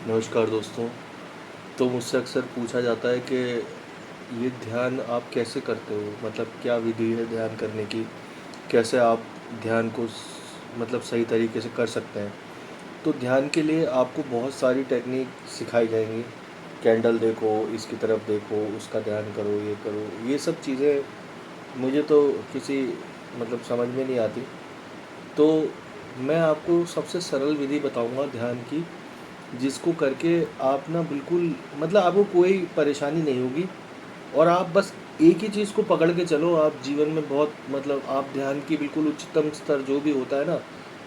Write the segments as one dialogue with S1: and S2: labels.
S1: नमस्कार दोस्तों। तो मुझसे अक्सर पूछा जाता है कि ये ध्यान आप कैसे करते हो? मतलब क्या विधि है ध्यान करने की? कैसे आप ध्यान को मतलब सही तरीके से कर सकते हैं? तो ध्यान के लिए आपको बहुत सारी टेक्निक सिखाई जाएंगी। कैंडल देखो, इसकी तरफ देखो, उसका ध्यान करो, ये करो, ये सब चीज़ें मुझे तो किसी मतलब समझ में नहीं आती। तो मैं आपको सबसे सरल विधि बताऊंगा ध्यान की, जिसको करके आप ना बिल्कुल मतलब आपको कोई परेशानी नहीं होगी। और आप बस एक ही चीज़ को पकड़ के चलो, आप जीवन में बहुत मतलब आप ध्यान की बिल्कुल उच्चतम स्तर जो भी होता है ना,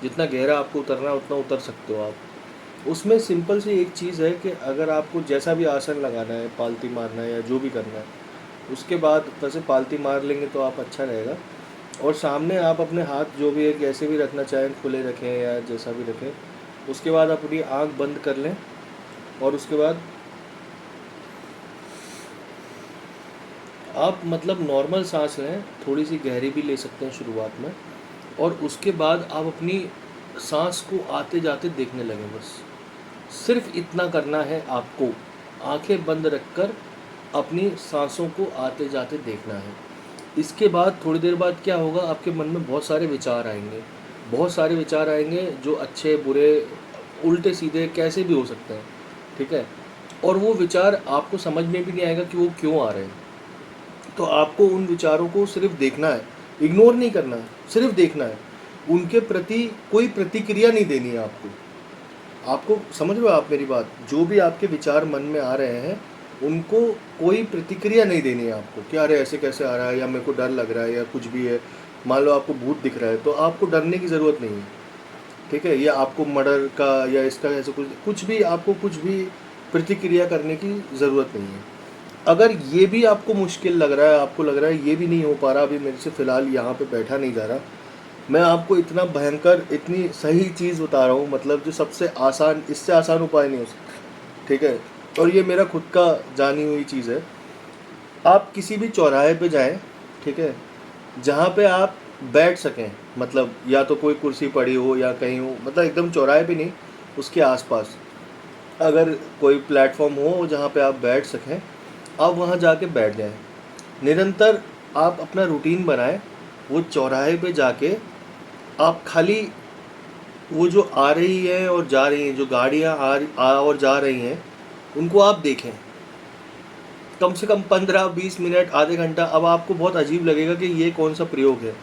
S1: जितना गहरा आपको उतरना है उतना उतर सकते हो आप। उसमें सिंपल सी एक चीज़ है कि अगर आपको जैसा भी आसन लगाना है, पालती मारना है या जो भी करना है, उसके बाद वैसे पालती मार लेंगे तो आप अच्छा रहेगा। और सामने आप अपने हाथ जो भी है कैसे भी रखना चाहें, खुले रखें या जैसा भी रखें। उसके बाद अपनी आँख बंद कर लें और उसके बाद आप मतलब नॉर्मल सांस लें, थोड़ी सी गहरी भी ले सकते हैं शुरुआत में। और उसके बाद आप अपनी सांस को आते जाते देखने लगें बस। सिर्फ इतना करना है आपको, आंखें बंद रखकर अपनी सांसों को आते जाते देखना है। इसके बाद थोड़ी देर बाद क्या होगा, आपके मन में बहुत सारे विचार आएंगे। बहुत सारे विचार आएंगे जो अच्छे बुरे उल्टे सीधे कैसे भी हो सकते हैं। ठीक है। और वो विचार आपको समझ में भी नहीं आएगा कि वो क्यों आ रहे हैं। तो आपको उन विचारों को सिर्फ देखना है, इग्नोर नहीं करना है, सिर्फ देखना है। उनके प्रति कोई प्रतिक्रिया नहीं देनी है आपको। आपको समझ रहे हो आप मेरी बात? जो भी आपके विचार मन में आ रहे हैं, उनको कोई प्रतिक्रिया नहीं देनी है आपको कि अरे ऐसे कैसे आ रहा है, या मेरे को डर लग रहा है, या कुछ भी है। मान लो आपको भूत दिख रहा है तो आपको डरने की ज़रूरत नहीं है। ठीक है। या आपको मर्डर का या इसका ऐसे कुछ कुछ भी आपको कुछ भी प्रतिक्रिया करने की ज़रूरत नहीं है। अगर ये भी आपको मुश्किल लग रहा है, आपको लग रहा है ये भी नहीं हो पा रहा, अभी मेरे से फ़िलहाल यहाँ पे बैठा नहीं जा रहा, मैं आपको इतना भयंकर इतनी सही चीज़ बता रहा हूँ, मतलब जो सबसे आसान, इससे आसान उपाय नहीं हो सकता। ठीक है। और ये मेरा खुद का जानी हुई चीज़ है। आप किसी भी चौराहे पे जाएं, ठीक है, जहाँ पे आप बैठ सकें, मतलब या तो कोई कुर्सी पड़ी हो या कहीं हो, मतलब एकदम चौराहे पे नहीं, उसके आसपास अगर कोई प्लेटफॉर्म हो जहाँ पे आप बैठ सकें, आप वहाँ जाके बैठ जाएं। निरंतर आप अपना रूटीन बनाएं। वो चौराहे पे जाके आप खाली वो जो आ रही है और जा रही हैं, जो गाड़ियाँ आ और जा रही हैं, उनको आप देखें। कम से कम 15-20 मिनट, आधे घंटा। अब आपको बहुत अजीब लगेगा कि ये कौन सा प्रयोग है,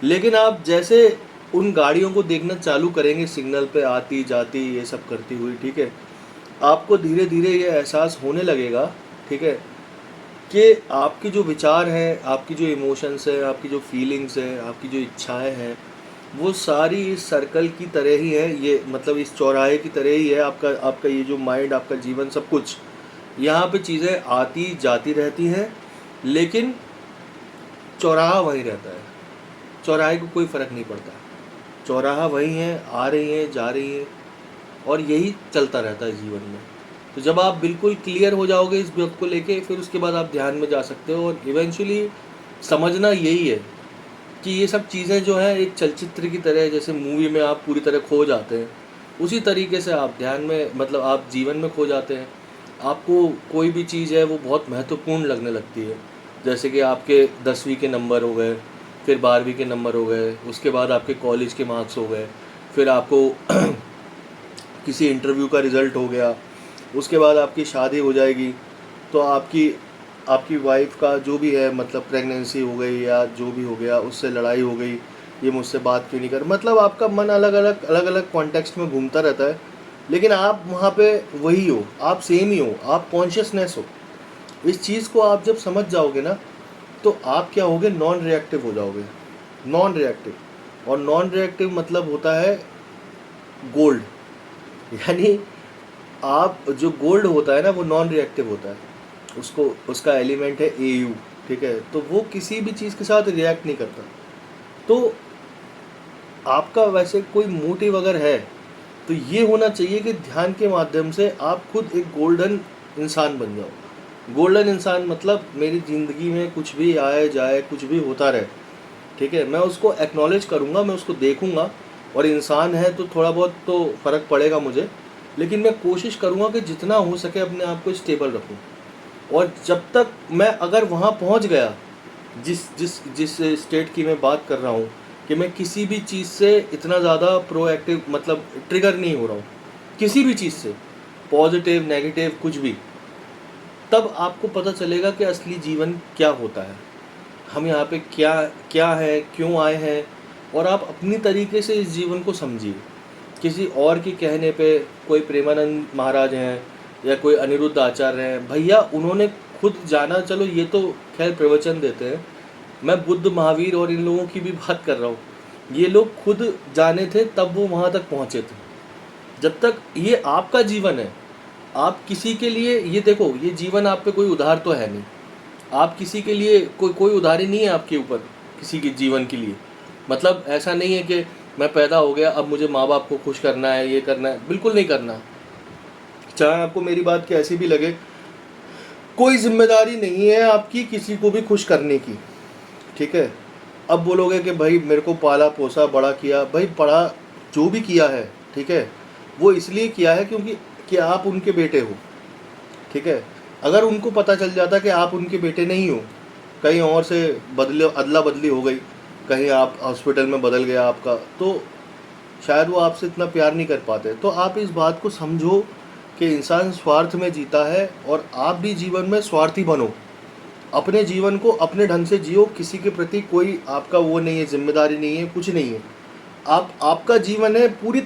S1: लेकिन आप जैसे उन गाड़ियों को देखना चालू करेंगे, सिग्नल पे आती जाती ये सब करती हुई, ठीक है, आपको धीरे धीरे ये एहसास होने लगेगा, ठीक है, कि आपके जो विचार हैं, आपकी जो इमोशंस हैं, आपकी जो फीलिंग्स हैं, आपकी जो इच्छाएं हैं, वो सारी इस सर्कल की तरह ही है, ये मतलब इस चौराहे की तरह ही है। आपका आपका ये जो माइंड, आपका जीवन, सब कुछ यहाँ पे चीज़ें आती जाती रहती हैं, लेकिन चौराहा वहीं रहता है। चौराहे को कोई फ़र्क नहीं पड़ता। चौराहा वही है, आ रही हैं जा रही हैं, और यही चलता रहता है जीवन में। तो जब आप बिल्कुल क्लियर हो जाओगे इस बात को लेके, फिर उसके बाद आप ध्यान में जा सकते हो। और इवेंचुअली समझना यही है कि ये सब चीज़ें जो हैं एक चलचित्र की तरह, जैसे मूवी में आप पूरी तरह खो जाते हैं, उसी तरीके से आप ध्यान में मतलब आप जीवन में खो जाते हैं। आपको कोई भी चीज़ है वो बहुत महत्वपूर्ण लगने लगती है। जैसे कि आपके 10वीं के नंबर हो गए, फिर 12वीं के नंबर हो गए, उसके बाद आपके कॉलेज के मार्क्स हो गए, फिर आपको किसी इंटरव्यू का रिज़ल्ट हो गया, उसके बाद आपकी शादी हो जाएगी, तो आपकी आपकी वाइफ का जो भी है, मतलब प्रेगनेंसी हो गई या जो भी हो गया, उससे लड़ाई हो गई, ये मुझसे बात क्यों नहीं कर, मतलब आपका मन अलग अलग कॉन्टेक्स्ट में घूमता रहता है। लेकिन आप वहाँ पे वही हो, आप सेम ही हो, आप कॉन्शियसनेस हो। इस चीज़ को आप जब समझ जाओगे ना, तो आप क्या होगे, नॉन रिएक्टिव हो जाओगे। नॉन रिएक्टिव, और नॉन रिएक्टिव मतलब होता है गोल्ड। यानी आप जो गोल्ड होता है ना, वो नॉन रिएक्टिव होता है। उसको उसका एलिमेंट है AU। ठीक है। तो वो किसी भी चीज़ के साथ रिएक्ट नहीं करता। तो आपका वैसे कोई मोटिव अगर है, तो ये होना चाहिए कि ध्यान के माध्यम से आप खुद एक गोल्डन इंसान बन जाओ। गोल्डन इंसान मतलब मेरी ज़िंदगी में कुछ भी आए जाए, कुछ भी होता रहे, ठीक है, मैं उसको एक्नॉलेज करूँगा, मैं उसको देखूँगा। और इंसान है तो थोड़ा बहुत तो फ़र्क पड़ेगा मुझे, लेकिन मैं कोशिश करूँगा कि जितना हो सके अपने आप को स्टेबल रखूँ। और जब तक मैं अगर वहाँ पहुँच गया, जिस जिस जिस स्टेट की मैं बात कर रहा हूँ, कि मैं किसी भी चीज़ से इतना ज़्यादा प्रोएक्टिव, मतलब ट्रिगर नहीं हो रहा हूँ किसी भी चीज़ से, पॉजिटिव नेगेटिव कुछ भी, तब आपको पता चलेगा कि असली जीवन क्या होता है, हम यहाँ पे क्या क्या है, क्यों आए हैं। और आप अपनी तरीके से इस जीवन को समझिए। किसी और के कहने पे, कोई प्रेमानंद महाराज हैं या कोई अनिरुद्ध आचार्य हैं, भैया उन्होंने खुद जाना, चलो ये तो खैर प्रवचन देते हैं, मैं बुद्ध महावीर और इन लोगों की भी बात कर रहा हूँ। ये लोग खुद जाने थे तब वो वहाँ तक पहुँचे थे। जब तक ये आपका जीवन है, आप किसी के लिए, ये देखो ये जीवन आप पे कोई उधार तो है नहीं, आप किसी के लिए कोई उधारी नहीं है आपके ऊपर किसी के जीवन के लिए। मतलब ऐसा नहीं है कि मैं पैदा हो गया अब मुझे माँ बाप को खुश करना है, ये करना है, बिल्कुल नहीं करना। चाहे आपको मेरी बात कैसी भी लगे, कोई जिम्मेदारी नहीं है आपकी किसी को भी खुश करने की, ठीक है। अब बोलोगे कि भाई मेरे को पाला पोसा बड़ा किया, भाई पढ़ा जो भी किया है, ठीक है, वो इसलिए किया है क्योंकि कि आप उनके बेटे हो, ठीक है। अगर उनको पता चल जाता कि आप उनके बेटे नहीं हो, कहीं और से अदला बदली हो गई, कहीं आप हॉस्पिटल में बदल गया आपका, तो शायद वो आपसे इतना प्यार नहीं कर पाते। तो आप इस बात को समझो कि इंसान स्वार्थ में जीता है, और आप भी जीवन में स्वार्थी बनो। अपने जीवन को अपने ढंग से जियो, किसी के प्रति कोई आपका वो नहीं है, जिम्मेदारी नहीं है, कुछ नहीं है। आपका जीवन है, पूरी